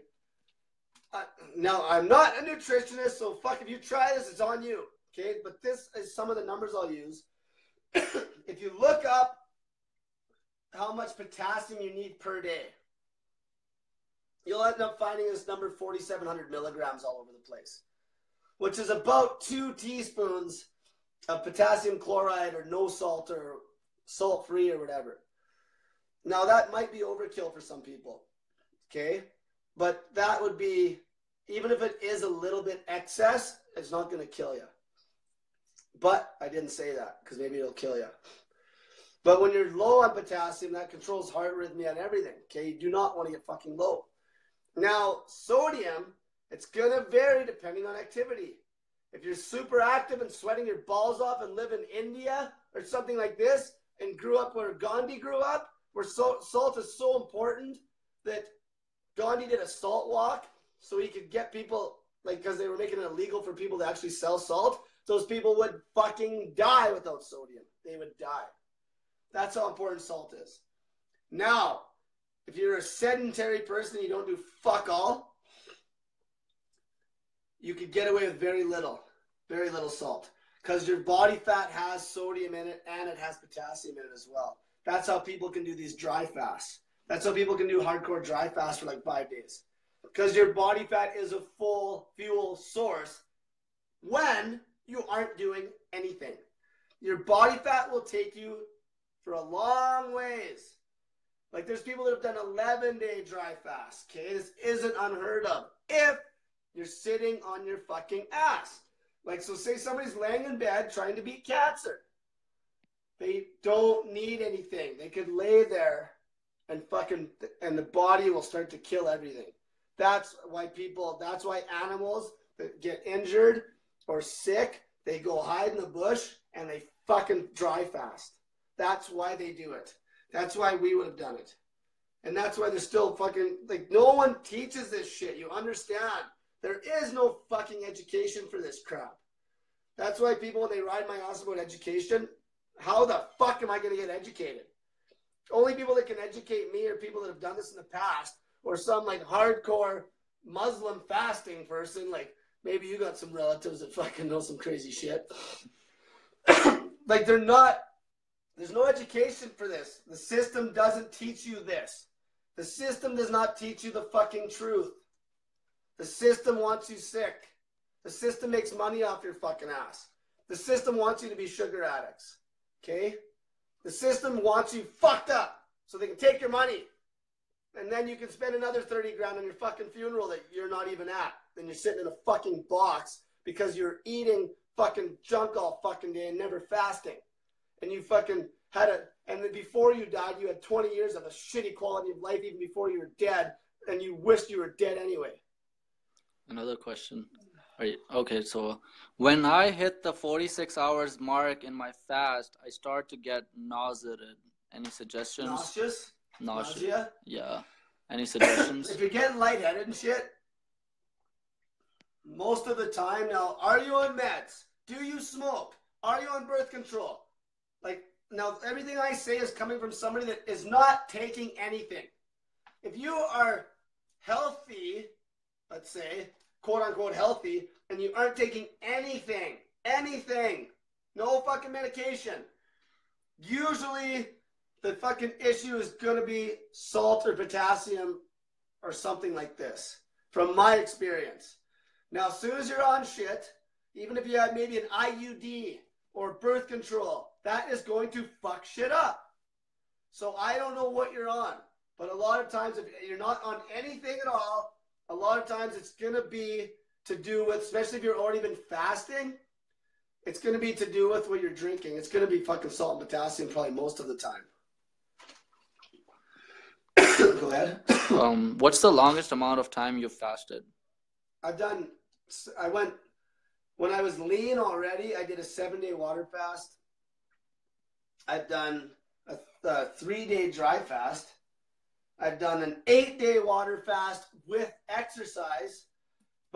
now I'm not a nutritionist, so fuck, if you try this, it's on you. Okay, but this is some of the numbers I'll use. If you look up how much potassium you need per day, you'll end up finding this number 4,700 milligrams all over the place, which is about 2 teaspoons of potassium chloride or no salt or salt-free or whatever. Now, that might be overkill for some people, okay? But that would be, even if it is a little bit excess, it's not going to kill you. But I didn't say that because maybe it'll kill you. But when you're low on potassium, that controls heart rhythmia and everything, okay? You do not want to get fucking low. Now, sodium, it's going to vary depending on activity. If you're super active and sweating your balls off and live in India or something like this and grew up where Gandhi grew up, where salt is so important that Gandhi did a salt walk so he could get people, like, because they were making it illegal for people to actually sell salt. Those people would fucking die without sodium. They would die. That's how important salt is. Now, if you're a sedentary person, you don't do fuck all, you could get away with very little salt, because your body fat has sodium in it and it has potassium in it as well. That's how people can do these dry fasts. That's how people can do hardcore dry fasts for like 5 days, because your body fat is a full fuel source when you aren't doing anything. Your body fat will take you for a long ways. Like, there's people that have done 11-day dry fasts, okay? This isn't unheard of if you're sitting on your fucking ass. Like, so say somebody's laying in bed trying to beat cancer. They don't need anything. They could lay there and and the body will start to kill everything. That's why animals that get injured or sick, they go hide in the bush and they fucking dry fast. That's why they do it. That's why we would have done it. And that's why there's still fucking, like, no one teaches this shit. You understand? There is no fucking education for this crap. That's why people, when they ride my ass about education, how the fuck am I going to get educated? Only people that can educate me are people that have done this in the past, or some like hardcore Muslim fasting person. Like, maybe you got some relatives that fucking know some crazy shit. Like, there's no education for this. The system doesn't teach you this. The system does not teach you the fucking truth. The system wants you sick. The system makes money off your fucking ass. The system wants you to be sugar addicts. Okay? The system wants you fucked up so they can take your money. And then you can spend another 30 grand on your fucking funeral that you're not even at. Then you're sitting in a fucking box because you're eating fucking junk all fucking day and never fasting. And you fucking and then before you died, you had 20 years of a shitty quality of life even before you were dead, and you wished you were dead anyway. Another question. Okay, so when I hit the 46 hours mark in my fast, I start to get nauseated. Any suggestions? Nauseous? Nausea? Yeah. Any suggestions? If you're getting lightheaded and shit, most of the time, now, are you on meds? Do you smoke? Are you on birth control? Like, now, everything I say is coming from somebody that is not taking anything. If you are healthy, let's say, quote unquote healthy, and you aren't taking anything, no fucking medication, usually the fucking issue is going to be salt or potassium or something like this, from my experience. Now, as soon as you're on shit, even if you have maybe an IUD or birth control, that is going to fuck shit up. So I don't know what you're on, but a lot of times if you're not on anything at all, a lot of times it's going to be to do with, especially if you've already been fasting, it's going to be to do with what you're drinking. It's going to be fucking salt and potassium probably most of the time. Go ahead. What's the longest amount of time you've fasted? When I was lean already, I did a 7-day water fast. I've done a 3-day dry fast. I've done an 8-day water fast with exercise.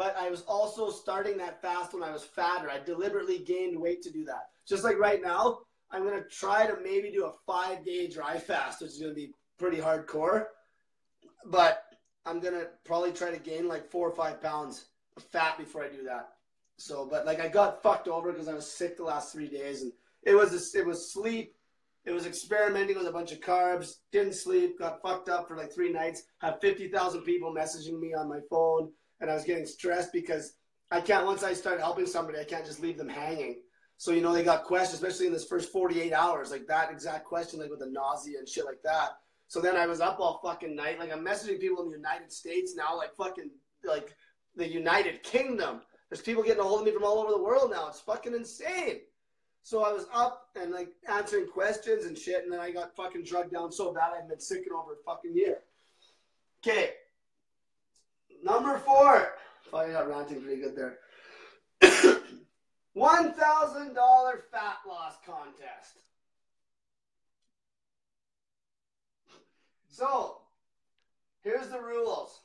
but I was also starting that fast when I was fatter. I deliberately gained weight to do that. Just like right now, I'm going to try to maybe do a 5-day dry fast, which is going to be pretty hardcore. But I'm going to probably try to gain like 4 or 5 pounds of fat before I do that. So, but like I got fucked over because I was sick the last 3 days, and it was sleep. It was experimenting with a bunch of carbs, didn't sleep, got fucked up for like 3 nights, had 50,000 people messaging me on my phone, and I was getting stressed because I can't, once I start helping somebody, I can't just leave them hanging. So, you know, they got questions, especially in this first 48 hours, like that exact question, like with the nausea and shit like that. So then I was up all fucking night. Like I'm messaging people in the United States now, like fucking, like the United Kingdom. There's people getting a hold of me from all over the world now. It's fucking insane. So I was up and like answering questions and shit, and then I got fucking drugged down so bad I've been sick in over a fucking year. Okay. Number 4. I got ranting pretty good there. $1,000 fat loss contest. So, here's the rules.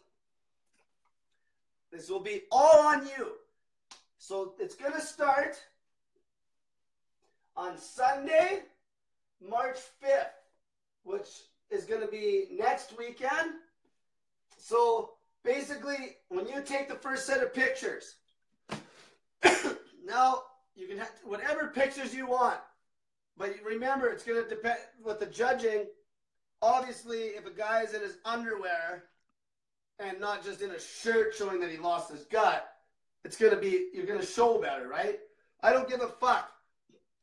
This will be all on you. So, it's going to start on Sunday, March 5th, which is going to be next weekend. So, basically, when you take the first set of pictures, now you can have whatever pictures you want, but remember, it's going to depend with the judging. Obviously, if a guy is in his underwear and not just in a shirt showing that he lost his gut, it's going to be, you're going to show better, right? I don't give a fuck.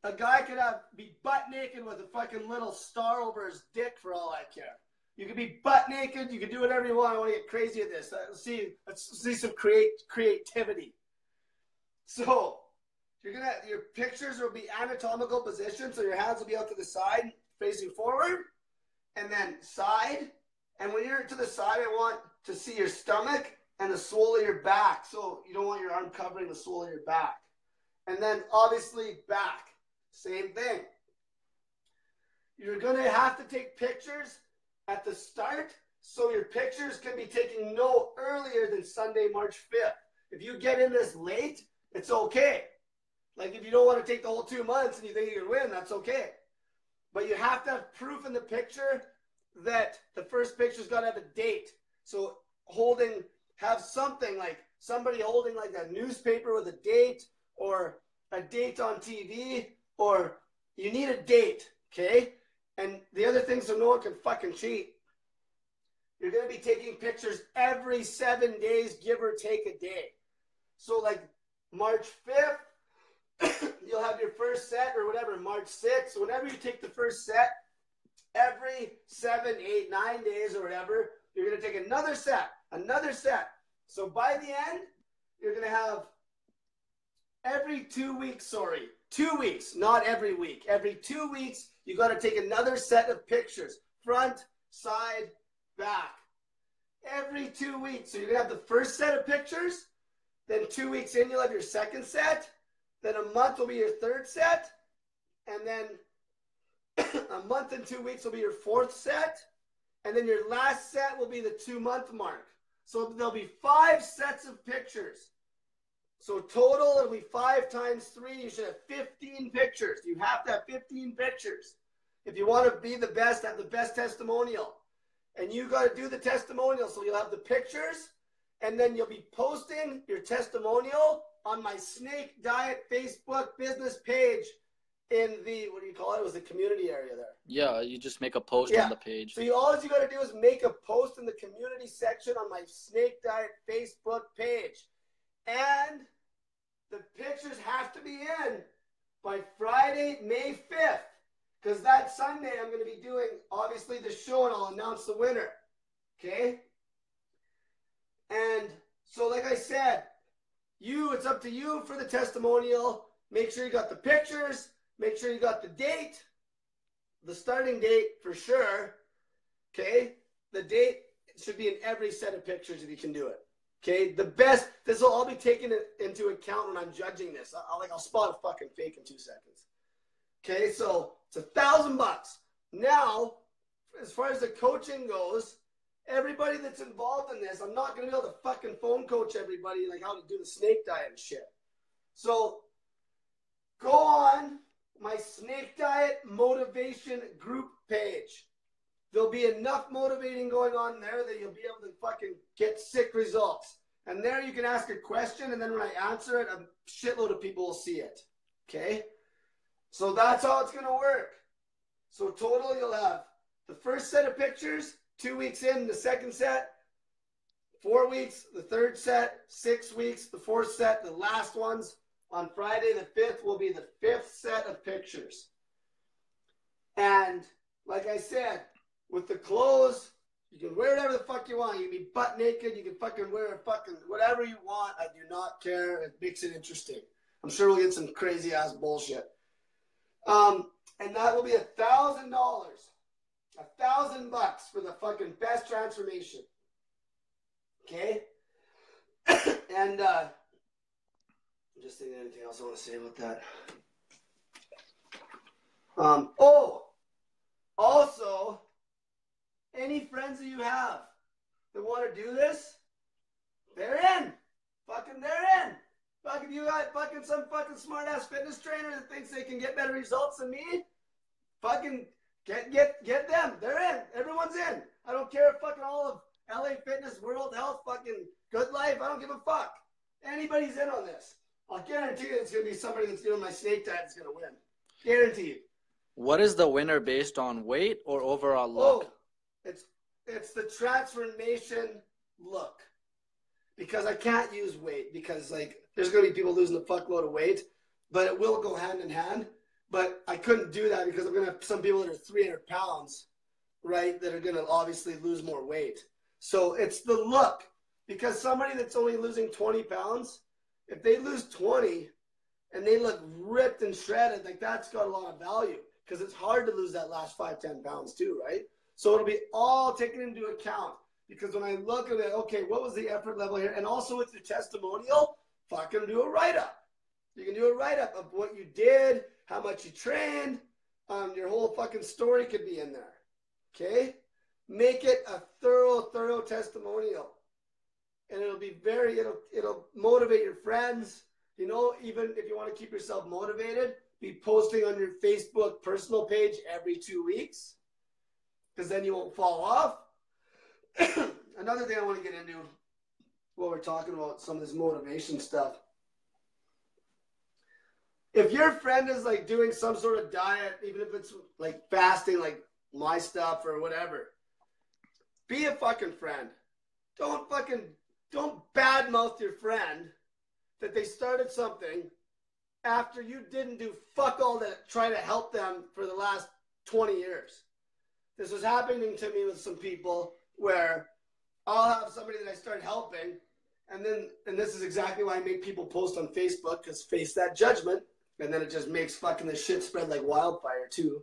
A guy could be butt naked with a fucking little star over his dick for all I care. You can be butt naked. You can do whatever you want. I want to get crazy at this. Let's see some creativity. So your pictures will be anatomical position. So your hands will be out to the side, facing forward, and then side. And when you're to the side, I want to see your stomach and the sole of your back. So you don't want your arm covering the sole of your back. And then obviously back. Same thing. You're going to have to take pictures at the start, so your pictures can be taken no earlier than Sunday, March 5th. If you get in this late, it's okay. Like if you don't want to take the whole 2 months and you think you can win, that's okay. But you have to have proof in the picture that the first picture's got to have a date. So have something like somebody holding like a newspaper with a date, or a date on TV, or you need a date, okay? And the other thing, so no one can fucking cheat, you're going to be taking pictures every 7 days, give or take a day. So like March 5th, you'll have your first set, or whatever, March 6th. So whenever you take the first set, every 7, 8, 9 days or whatever, you're going to take another set. So by the end, you're going to have every 2 weeks, 2 weeks, not every week. Every 2 weeks, you got to take another set of pictures. Front, side, back. Every 2 weeks. So you're going to have the first set of pictures. Then 2 weeks in, you'll have your second set. Then a month will be your third set. And then a month and 2 weeks will be your fourth set. And then your last set will be the 2-month mark. So there'll be 5 sets of pictures. So total, it'll be 5 times 3. You should have 15 pictures. You have to have 15 pictures. If you want to be the best, have the best testimonial. And you got to do the testimonial. So you'll have the pictures, and then you'll be posting your testimonial on my Snake Diet Facebook business page in the, what do you call it? It was the community area there. Yeah, you just make a post on the page. So all you got to do is make a post in the community section on my Snake Diet Facebook page. And the pictures have to be in by Friday, May 5th. Because that Sunday I'm going to be doing, obviously, the show, and I'll announce the winner. Okay? And so, like I said, it's up to you for the testimonial. Make sure you got the pictures. Make sure you got the date. The starting date for sure. Okay? The date should be in every set of pictures if you can do it. Okay? The best, this will all be taken into account when I'm judging this. I'll spot a fucking fake in 2 seconds. Okay? So, it's $1,000. Now, as far as the coaching goes, everybody that's involved in this, I'm not going to be able to fucking phone coach everybody like how to do the snake diet and shit. So go on my snake diet motivation group page. There'll be enough motivating going on there that you'll be able to fucking get sick results. And there you can ask a question, and then when I answer it, a shitload of people will see it. Okay? So that's how it's going to work. So total, you'll have the first set of pictures, 2 weeks in, the second set, 4 weeks, the third set, 6 weeks, the fourth set, the last ones. On Friday the 5th will be the 5th set of pictures. And like I said, with the clothes, you can wear whatever the fuck you want. You can be butt naked. You can fucking wear a fucking whatever you want. I do not care. It makes it interesting. I'm sure we'll get some crazy ass bullshit. And that will be $1,000. $1,000 for the fucking best transformation. Okay? And I'm just thinking anything else I want to say about that. Also, any friends that you have that want to do this, they're in. Fucking they're in. Fucking you got fucking some fucking smart ass fitness trainer that thinks they can get better results than me. Fucking get them. They're in. Everyone's in. I don't care if fucking all of LA Fitness, World Health, fucking Good Life. I don't give a fuck. Anybody's in on this. I'll guarantee you it's going to be somebody that's doing my snake diet that's going to win. Guaranteed. What is the winner based on, weight or overall look? Oh, it's the transformation look. Because I can't use weight because like there's going to be people losing a fuckload of weight, but it will go hand in hand. But I couldn't do that because I'm going to have some people that are 300 pounds, right, that are going to obviously lose more weight. So it's the look. Because somebody that's only losing 20 pounds, if they lose 20 and they look ripped and shredded, like that's got a lot of value because it's hard to lose that last 5-10 pounds too, right? So it'll be all taken into account because when I look at it, okay, what was the effort level here? And also with your testimonial, fucking do a write-up. You can do a write-up of what you did, how much you trained, your whole fucking story could be in there, okay? Make it a thorough testimonial. And it'll be it'll motivate your friends. You know, even if you want to keep yourself motivated, be posting on your Facebook personal page every 2 weeks because then you won't fall off. Another thing I want to get into while we're talking about some of this motivation stuff. If your friend is like doing some sort of diet, even if it's like fasting, like my stuff or whatever, be a fucking friend. Don't badmouth your friend that they started something after you didn't do fuck all to try to help them for the last 20 years. This was happening to me with some people where I'll have somebody that I start helping, and this is exactly why I make people post on Facebook, because face that judgment, and then it just makes fucking the shit spread like wildfire too.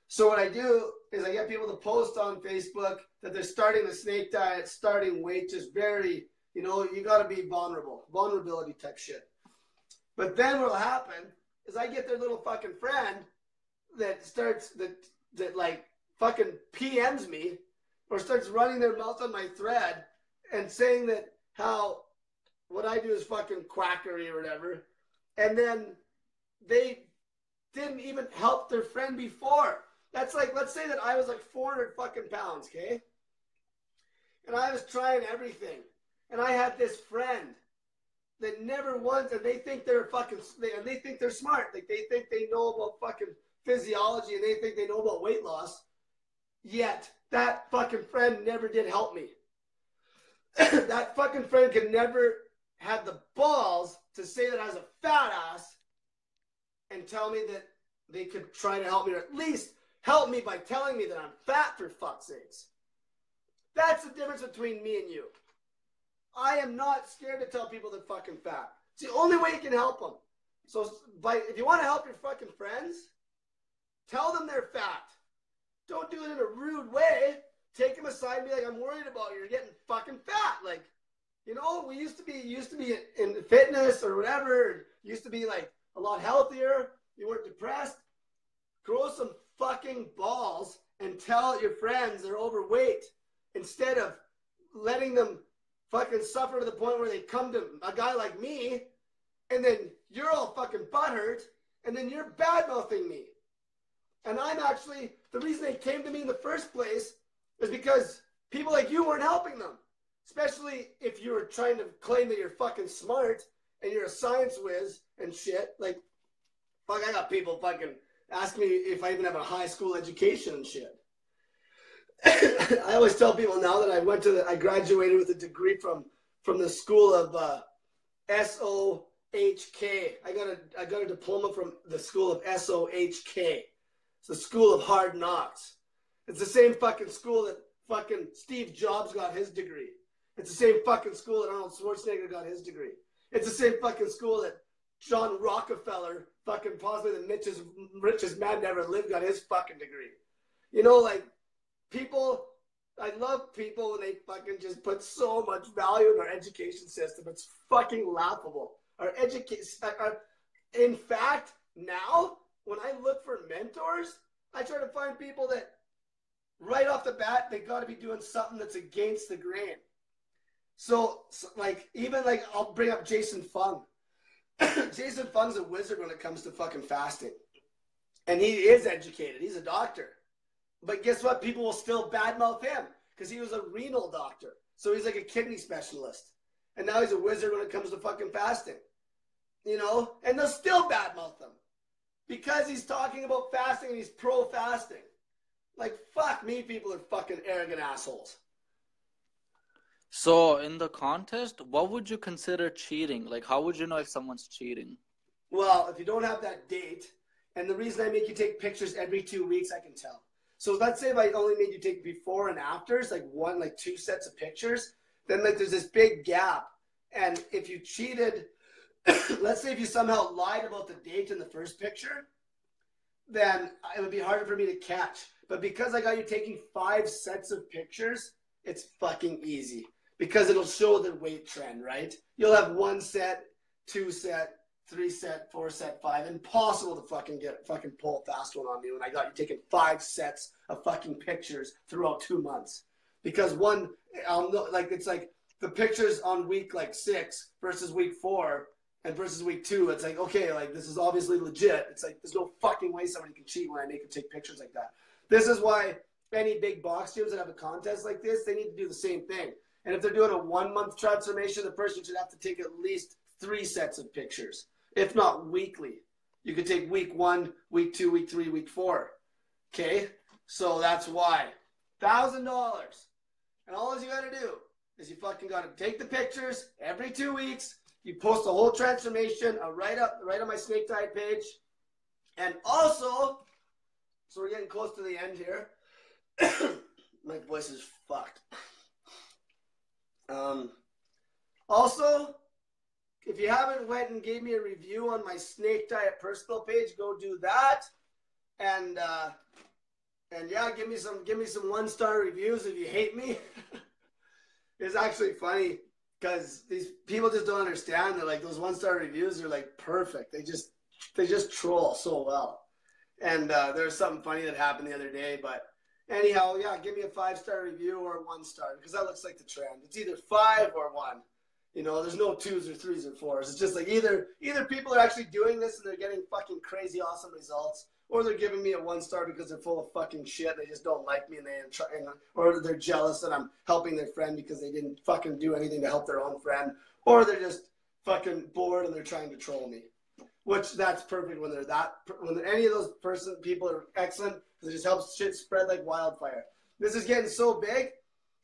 So what I do is I get people to post on Facebook that they're starting the snake diet, starting weight, just very, you know, you got to be vulnerability type shit. But then what'll happen is I get their little fucking friend that starts, that like fucking PMs me or starts running their mouth on my thread and saying that how what I do is fucking quackery or whatever. And then they didn't even help their friend before. That's like, let's say that I was like 400 fucking pounds, okay? And I was trying everything. And I had this friend that never once, and they think they're fucking, and they think they're smart. Like they think they know about fucking physiology and they think they know about weight loss. Yet that fucking friend never did help me. That fucking friend could never had the balls to say that I was a fat ass and tell me that they could try to help me, or at least help me by telling me that I'm fat, for fuck's sakes. That's the difference between me and you. I am not scared to tell people they're fucking fat. It's the only way you can help them. So if you want to help your fucking friends, tell them they're fat. Don't do it in a rude way. Take them aside and be like, I'm worried about you. You're getting fucking fat. Like, you know, we used to be in fitness or whatever. Used to be like a lot healthier. You weren't depressed. Grow some fucking balls and tell your friends they're overweight. instead of letting them fucking suffer to the point where they come to a guy like me, and then you're all fucking butthurt, and then you're bad-mouthing me. And I'm actually, the reason they came to me in the first place is because people like you weren't helping them. Especially if you were trying to claim that you're fucking smart and you're a science whiz and shit. Like, fuck, I got people fucking ask me if I even have a high school education and shit. I always tell people now that I graduated with a degree from the school of SOHK. I got a diploma from the school of SOHK. It's the school of hard knocks. It's the same fucking school that fucking Steve Jobs got his degree. It's the same fucking school that Arnold Schwarzenegger got his degree. It's the same fucking school that John Rockefeller, fucking possibly the richest man ever lived, got his fucking degree. You know, like, people, I love people when they fucking just put so much value in our education system. It's fucking laughable. In fact, now, when I look for mentors, I try to find people that, right off the bat, they got to be doing something that's against the grain. So like, even like, I'll bring up Jason Fung. Jason Fung's a wizard when it comes to fucking fasting. And he is educated. He's a doctor. But guess what? People will still badmouth him because he was a renal doctor. So he's like a kidney specialist. And now he's a wizard when it comes to fucking fasting. You know? And they'll still badmouth him because he's talking about fasting and he's pro-fasting. Like, fuck me, people are fucking arrogant assholes. So in the contest, what would you consider cheating? Like, how would you know if someone's cheating? Well, if you don't have that date, and the reason I make you take pictures every 2 weeks, I can tell. So let's say if I only made you take before and afters, like 2 sets of pictures, then like there's this big gap. And if you cheated, let's say if you somehow lied about the date in the first picture, then it would be harder for me to catch. But because I got you taking 5 sets of pictures, it's fucking easy. Because it'll show the weight trend, right? You'll have 1 set, 2 set, 3 set, 4 set, 5. Impossible to fucking pull a fast one on me when I got you taking 5 sets of fucking pictures throughout 2 months. Because it's like the pictures on week like 6 versus week 4 and versus week 2. It's like, okay, like this is obviously legit. It's like there's no fucking way somebody can cheat when I make them take pictures like that. This is why any big box gyms that have a contest like this, they need to do the same thing. And if they're doing a 1-month transformation, the person should have to take at least 3 sets of pictures, if not weekly. You could take week 1, week 2, week 3, week 4. Okay? So that's why. $1,000. And all you got to do is you fucking got to take the pictures every 2 weeks. You post the whole transformation right on my Snake Diet page. And also, so we're getting close to the end here. My voice is fucked. Also, if you haven't went and gave me a review on my Snake Diet personal page, go do that. And yeah, give me some 1-star reviews if you hate me. It's actually funny because these people just don't understand that like those 1-star reviews are like perfect. They just troll so well. And there's something funny that happened the other day, but anyhow, yeah, give me a 5-star review or a 1-star because that looks like the trend. It's either 5 or 1. You know, there's no 2s or 3s or 4s. It's just like either people are actually doing this and they're getting fucking crazy awesome results, or they're giving me a 1-star because they're full of fucking shit. They just don't like me or they're jealous that I'm helping their friend because they didn't fucking do anything to help their own friend, or they're just fucking bored and they're trying to troll me. Which that's perfect when any of those people are excellent because it just helps shit spread like wildfire. This is getting so big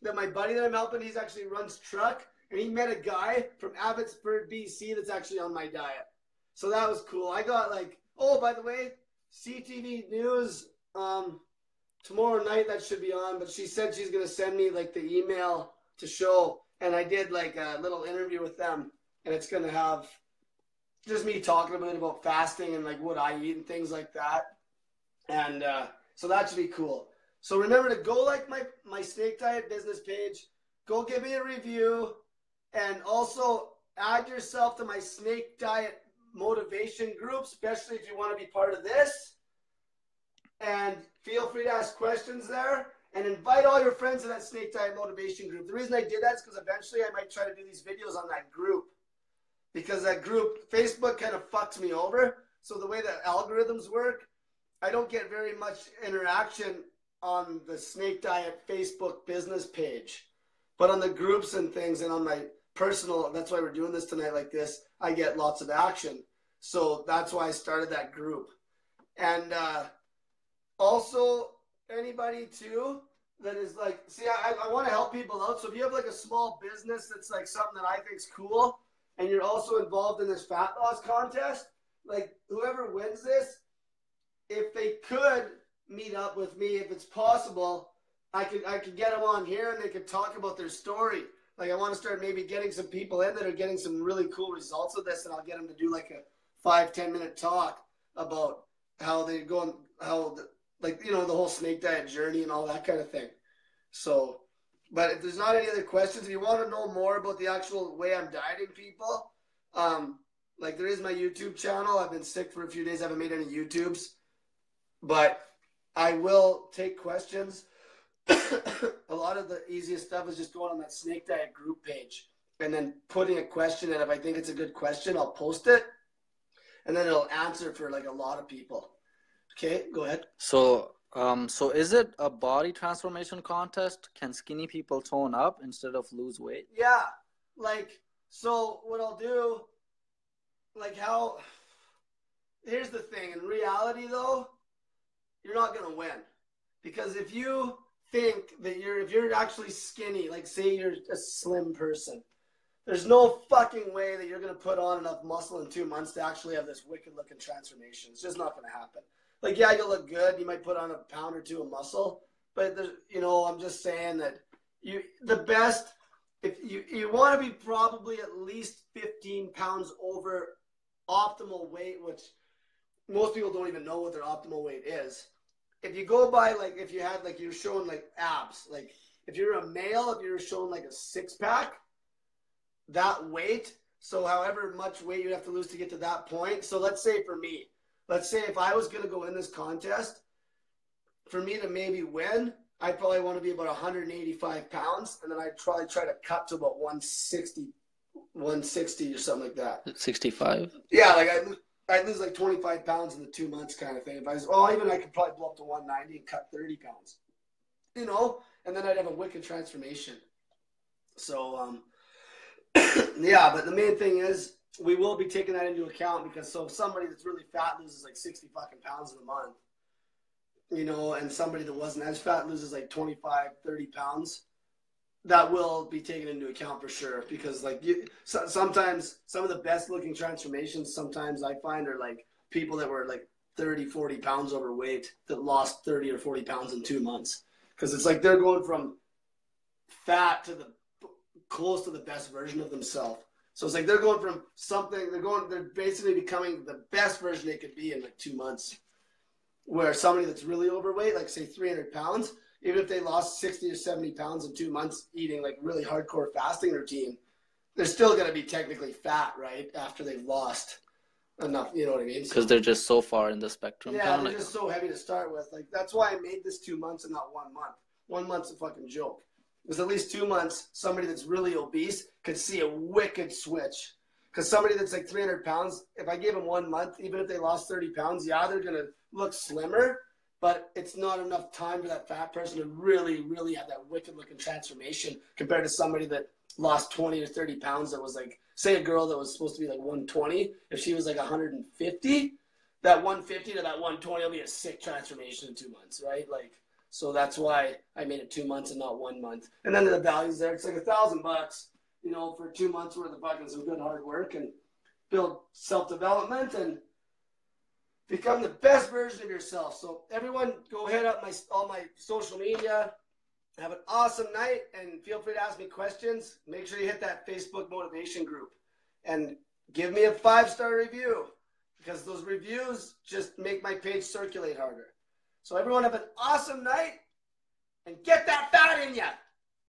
that my buddy that I'm helping, he's actually runs truck, and he met a guy from Abbotsford, BC that's actually on my diet. So that was cool. I got like, oh, by the way, CTV News, tomorrow night that should be on, but she said she's going to send me like the email to show, and I did like a little interview with them, and it's going to have just me talking a bit about fasting and like what I eat and things like that. And so that should be cool. So remember to go like my Snake Diet business page, go give me a review, and also add yourself to my Snake Diet motivation group, especially if you want to be part of this. And feel free to ask questions there. and invite all your friends to that Snake Diet Motivation group. The reason I did that is because eventually I might try to do these videos on that group, because that group, Facebook kind of fucks me over. So the way that algorithms work, I don't get very much interaction on the Snake Diet Facebook business page. But on the groups and things and on my personal, that's why we're doing this tonight like this, I get lots of action. So that's why I started that group. And also, anybody too that is like, see, I want to help people out. So if you have like a small business that's like something that I think is cool, and you're also involved in this fat loss contest, like whoever wins this, if they could meet up with me, if it's possible, I could get them on here and they could talk about their story. Like I want to start maybe getting some people in that are getting some really cool results with this, and I'll get them to do like a 5-10 minute talk about how they're going, like, you know, the whole Snake Diet journey and all that kind of thing. So, but if there's not any other questions, if you want to know more about the actual way I'm dieting people, like there is my YouTube channel. I've been sick for a few days. I haven't made any YouTubes, but I will take questions. A lot of the easiest stuff is just going on that Snake Diet group page and then putting a question in. If I think it's a good question, I'll post it, and then it'll answer for like a lot of people. Okay, go ahead. So is it a body transformation contest? Can skinny people tone up instead of lose weight? Yeah, like, so what I'll do, like how, here's the thing. In reality though, you're not going to win. Because if you think that if you're actually skinny, like say you're a slim person, there's no fucking way that you're going to put on enough muscle in 2 months to actually have this wicked looking transformation. It's just not going to happen. Like, yeah, you'll look good. You might put on a pound or two of muscle, but there's, you know, I'm just saying that the best, if you want to be probably at least 15 pounds over optimal weight, which most people don't even know what their optimal weight is. If you go by, like, if you had, like, you're showing, like, abs, like, if you're a male, if you're showing, like, a six-pack, that weight, so however much weight you have to lose to get to that point. So let's say for me, let's say if I was going to go in this contest, for me to maybe win, I'd probably want to be about 185 pounds, and then I'd probably try to cut to about 160 or something like that. 65? Yeah, like I'd lose like 25 pounds in the 2 months kind of thing. If I was, even I could probably blow up to 190 and cut 30 pounds, you know, and then I'd have a wicked transformation. So, yeah, but the main thing is we will be taking that into account, because so if somebody that's really fat loses like 60 fucking pounds in a month, you know, and somebody that wasn't as fat loses like 25, 30 pounds, that will be taken into account for sure. Because like sometimes some of the best looking transformations sometimes I find are like people that were like 30, 40 pounds overweight that lost 30 or 40 pounds in 2 months. Because it's like they're going from fat to close to the best version of themselves. So it's like they're going from something, they're basically becoming the best version they could be in like 2 months. Where somebody that's really overweight, like say 300 pounds, even if they lost 60 or 70 pounds in 2 months eating like really hardcore fasting routine, they're still going to be technically fat, right? After they've lost enough, you know what I mean? Because they're just so far in the spectrum. Yeah, they're just so heavy to start with. Like that's why I made this 2 months and not 1 month. 1 month's a fucking joke. Because at least 2 months, somebody that's really obese could see a wicked switch. Because somebody that's like 300 pounds, if I gave them 1 month, even if they lost 30 pounds, yeah, they're going to look slimmer, but it's not enough time for that fat person to really, really have that wicked looking transformation compared to somebody that lost 20 or 30 pounds that was like, say a girl that was supposed to be like 120, if she was like 150, that 150 to that 120 will be a sick transformation in 2 months, right? Like, so that's why I made it 2 months and not 1 month. And then the value's there. It's like $1,000, you know, for 2 months worth of fucking some good hard work and build self-development and become the best version of yourself. So everyone go hit up all my social media. Have an awesome night and feel free to ask me questions. Make sure you hit that Facebook motivation group and give me a 5-star review, because those reviews just make my page circulate harder. So everyone have an awesome night and get that fat in ya.